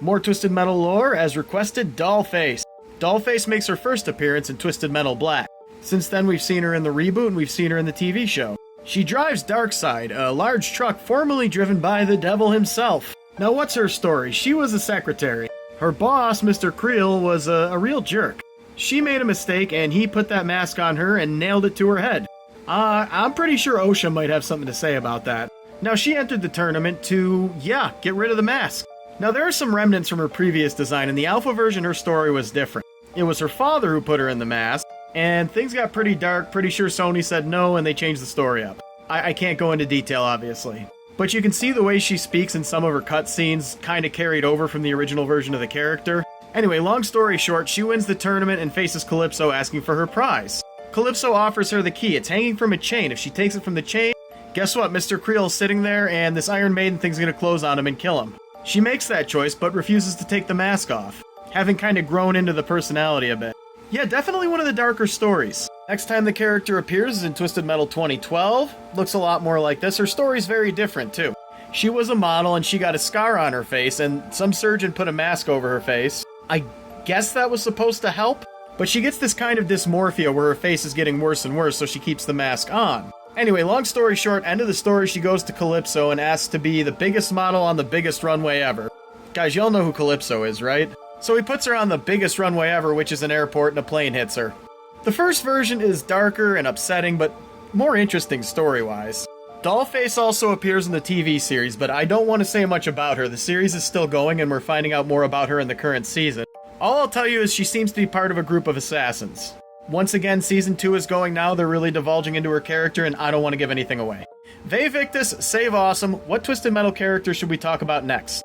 More Twisted Metal lore, as requested, Dollface. Dollface makes her first appearance in Twisted Metal Black. Since then, we've seen her in the reboot and we've seen her in the TV show. She drives Darkseid, a large truck formerly driven by the devil himself. Now, what's her story? She was a secretary. Her boss, Mr. Creel, was a real jerk. She made a mistake and he put that mask on her and nailed it to her head. I'm pretty sure OSHA might have something to say about that. Now, she entered the tournament to, get rid of the mask. Now, there are some remnants from her previous design. In the alpha version, her story was different. It was her father who put her in the mask, and things got pretty dark. Pretty sure Sony said no, and they changed the story up. I can't go into detail, obviously. But you can see the way she speaks in some of her cutscenes kind of carried over from the original version of the character. Anyway, long story short, she wins the tournament and faces Calypso asking for her prize. Calypso offers her the key. It's hanging from a chain. If she takes it from the chain, guess what? Mr. Creel's sitting there, and this Iron Maiden thing's gonna close on him and kill him. She makes that choice, but refuses to take the mask off, having kind of grown into the personality a bit. Yeah, definitely one of the darker stories. Next time the character appears is in Twisted Metal 2012. Looks a lot more like this. Her story's very different, too. She was a model, and she got a scar on her face, and some surgeon put a mask over her face. I guess that was supposed to help? But she gets this kind of dysmorphia where her face is getting worse and worse, so she keeps the mask on. Anyway, long story short, end of the story, she goes to Calypso and asks to be the biggest model on the biggest runway ever. Guys, y'all know who Calypso is, right? So he puts her on the biggest runway ever, which is an airport, and a plane hits her. The first version is darker and upsetting, but more interesting story-wise. Dollface also appears in the TV series, but I don't want to say much about her. The series is still going, and we're finding out more about her in the current season. All I'll tell you is she seems to be part of a group of assassins. Once again, Season 2 is going now, they're really divulging into her character, and I don't want to give anything away. Vae Victis, save awesome. What Twisted Metal character should we talk about next?